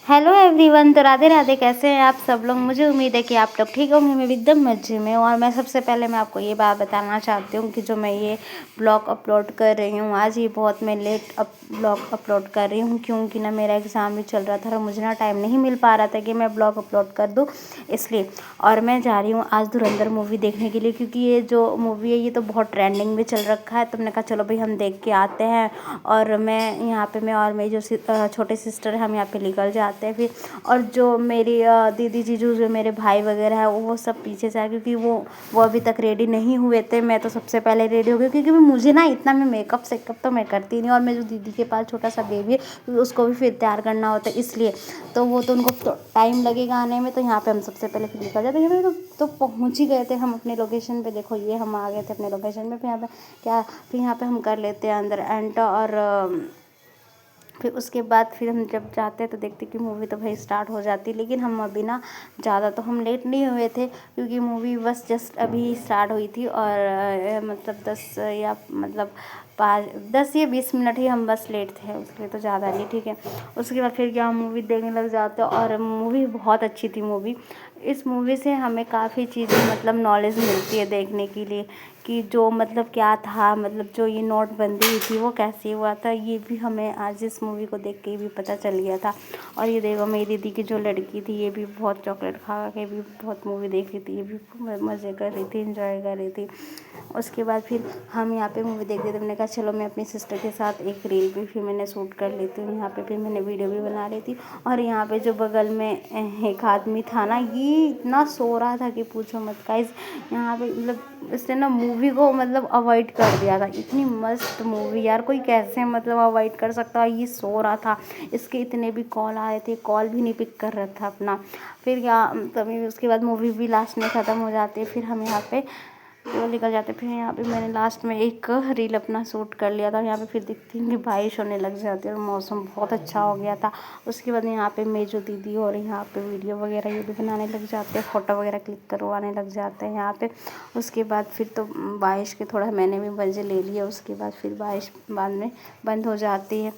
Hello everyone. तो राधे राधे, कैसे हैं आप सब लोग। मुझे उम्मीद है कि आप लोग ठीक होंगे। मैं भी एकदम मज़े में हूँ। और मैं सबसे पहले मैं आपको ये बात बताना चाहती हूँ कि जो मैं ये ब्लॉग अपलोड कर रही हूँ आज, ये बहुत मैं लेट ब्लॉग अपलोड कर रही हूँ क्योंकि ना मेरा एग्ज़ाम भी चल रहा था और मुझे ना टाइम नहीं मिल पा रहा था कि मैं ब्लॉग अपलोड कर दूँ, इसलिए। और मैं जा रही हूँ आज धुरंधर मूवी देखने के लिए, क्योंकि ये जो मूवी है ये तो बहुत ट्रेंडिंग में चल रखा है। तो मैंने कहा चलो भाई हम देख के आते हैं। और मैं यहाँ पे मैं और मेरी जो छोटे सिस्टर है हम यहाँ पे निकल जाते हैं फिर। और जो मेरी दीदी जीजू जो मेरे भाई वगैरह है वो सब पीछे से आए, क्योंकि वो अभी तक रेडी नहीं हुए थे। मैं तो सबसे पहले रेडी हो गई, क्योंकि मुझे ना इतना मैं मेकअप सेकअप तो मैं करती नहीं। और मेरी दीदी के पास छोटा सा बेबी है तो उसको भी फिर तैयार करना होता है, इसलिए तो वो तो उनको तो टाइम लगेगा आने में। तो यहाँ पे हम सबसे पहले फिर निकल जाते हैं। तो पहुँच ही गए थे हम अपने लोकेशन पे। देखो ये हम आ गए थे अपने लोकेशन पे। फिर यहाँ पे क्या, फिर यहाँ पे हम कर लेते हैं अंदर एंटर। और फिर उसके बाद फिर हम जब जाते हैं तो देखते कि मूवी तो भाई स्टार्ट हो जाती है। लेकिन हम अभी ना ज़्यादा तो हम लेट नहीं हुए थे, क्योंकि मूवी बस जस्ट अभी स्टार्ट हुई थी। और मतलब 10 या 20 मिनट ही हम बस लेट थे, उसके लिए तो ज़्यादा नहीं, ठीक है। उसके बाद फिर क्या हम मूवी देखने लग जाते हैं। और मूवी बहुत अच्छी थी मूवी। इस मूवी से हमें काफ़ी चीज़ें मतलब नॉलेज मिलती है देखने के लिए, कि जो मतलब क्या था, मतलब जो ये नोटबंदी हुई थी वो कैसे हुआ था, ये भी हमें आज इस मूवी को देख के भी पता चल गया था। और ये देखो मेरी दीदी की जो लड़की थी ये भी बहुत चॉकलेट खा के भी बहुत मूवी देख रही थी, ये भी मज़े कर रही थी, इंजॉय कर रही थी। उसके बाद फिर हम यहाँ पे मूवी देख रहे थे। मैंने कहा चलो मैं अपनी सिस्टर के साथ एक रील भी फिर मैंने शूट कर लेती हूँ यहाँ पे। फिर मैंने वीडियो भी बना रही थी। और यहाँ पे जो बगल में एक आदमी था ना, ये इतना सो रहा था कि पूछो मत गाइस। यहाँ पे मतलब इसने ना मूवी को मतलब अवॉइड कर दिया था। इतनी मस्त मूवी यार, कोई कैसे मतलब अवॉइड कर सकता है। ये सो रहा था, इसके इतने भी कॉल आ रहे थे, कॉल भी नहीं पिक कर रहा था अपना। फिर क्या, तभी उसके बाद मूवी भी लास्ट में ख़त्म हो जाती है। फिर हम यहाँ पे वो निकल जाते। फिर यहाँ पे मैंने लास्ट में एक रील अपना शूट कर लिया था। यहाँ पे फिर दिखती है कि बारिश होने लग जाती है और मौसम बहुत अच्छा हो गया था। उसके बाद यहाँ पे मेरी जो दीदी और यहाँ पे वीडियो वगैरह ये भी बनाने लग जाते हैं, फ़ोटो वगैरह क्लिक करवाने लग जाते हैं यहाँ पे। उसके बाद फिर तो बारिश के थोड़ा मैंने भी मज़े ले लिए। उसके बाद फिर बारिश बाद में बंद हो जाती है।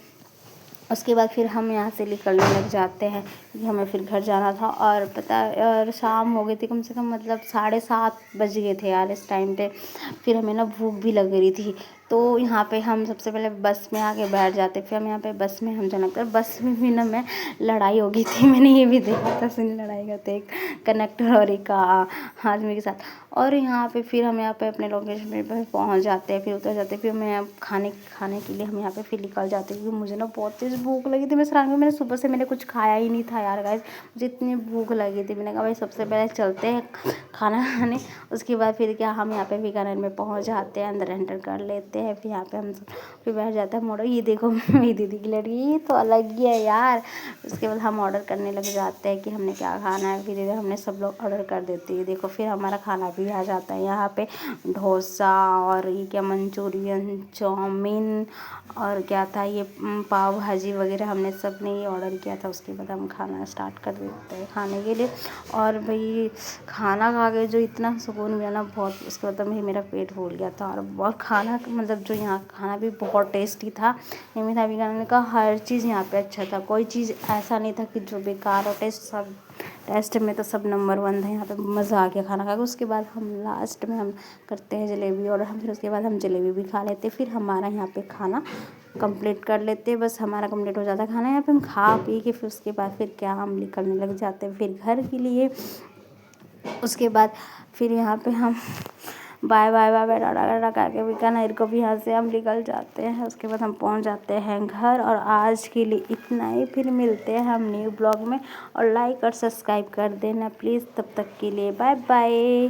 उसके बाद फिर हम यहाँ से निकलने लग जाते हैं, क्योंकि हमें फिर घर जाना था। और और शाम हो गई थी, कम से कम मतलब 7:30 बज गए थे यार इस टाइम पे। फिर हमें ना भूख भी लग रही थी। तो यहाँ पे हम सबसे पहले बस में आके बैठ जाते। फिर हम यहाँ पे बस में हम जाना कर, बस में भी ना मैं लड़ाई हो गई थी। मैंने ये भी देखा था, सुन लड़ाई करते एक कंडक्टर और एक आदमी के साथ। और यहाँ पे फिर हम यहाँ पे अपने लोकेशन पे पहुँच जाते हैं, फिर उतर जाते हैं। फिर मैं खाने के लिए हम यहाँ पे फिर निकल जाते हैं, क्योंकि मुझे ना बहुत तेज़ भूख लगी थी। मैं सरांग में मैंने सुबह से मैंने कुछ खाया ही नहीं था यार गाइस, मुझे इतनी भूख लगी थी। मैंने कहा भाई सबसे पहले चलते हैं खाना खाने। उसके बाद फिर क्या, हम यहाँ पे बीकानेर में पहुँच जाते हैं, अंदर एंटर कर लेते हैं। फिर यहाँ पे हम फिर बैठ जाते हैं मोड़ो। ये देखो मेरी दीदी की लड़की, ये तो अलग ही है यार। उसके बाद हम ऑर्डर करने लग जाते हैं कि हमने क्या खाना है। फिर इधर हमने सब लोग ऑर्डर कर देते हैं। देखो फिर हमारा खाना भी आ जाता है यहाँ पे, डोसा और ये क्या मंचूरियन, चाउमीन और क्या था ये पाव भाजी वगैरह हमने सब ने ये ऑर्डर किया था। उसके बाद हम खाना स्टार्ट कर देते हैं खाने के लिए। और भाई खाना खा के जो इतना सुकून मिला ना बहुत, उसके बाद भाई मेरा पेट फूल गया था। और बहुत खाना मतलब जो यहाँ खाना भी बहुत टेस्टी था। नियमित बीकानेर का हर चीज़ यहाँ पे अच्छा था, कोई चीज़ ऐसा नहीं था कि जो बेकार हो। टेस्ट में तो सब नंबर 1 था यहाँ पे। मज़ा आ गया खाना खा के। उसके बाद हम लास्ट में हम करते हैं जलेबी और हम फिर उसके बाद हम जलेबी भी खा लेते। फिर हमारा यहाँ पे खाना कंप्लीट कर लेते, बस हमारा कंप्लीट हो जाता है खाना। यहाँ पे हम खा पी के फिर उसके बाद फिर क्या हम निकलने लग जाते हैं फिर घर के लिए। उसके बाद फिर यहाँ पे हम bye bye bye bye tata tata करके बीकानेर को भी यहाँ से हम निकल जाते हैं। उसके बाद हम पहुँच जाते हैं घर। और आज के लिए इतना ही, फिर मिलते हैं हम न्यू ब्लॉग में। और लाइक और सब्सक्राइब कर देना प्लीज़। तब तक के लिए बाय बाय।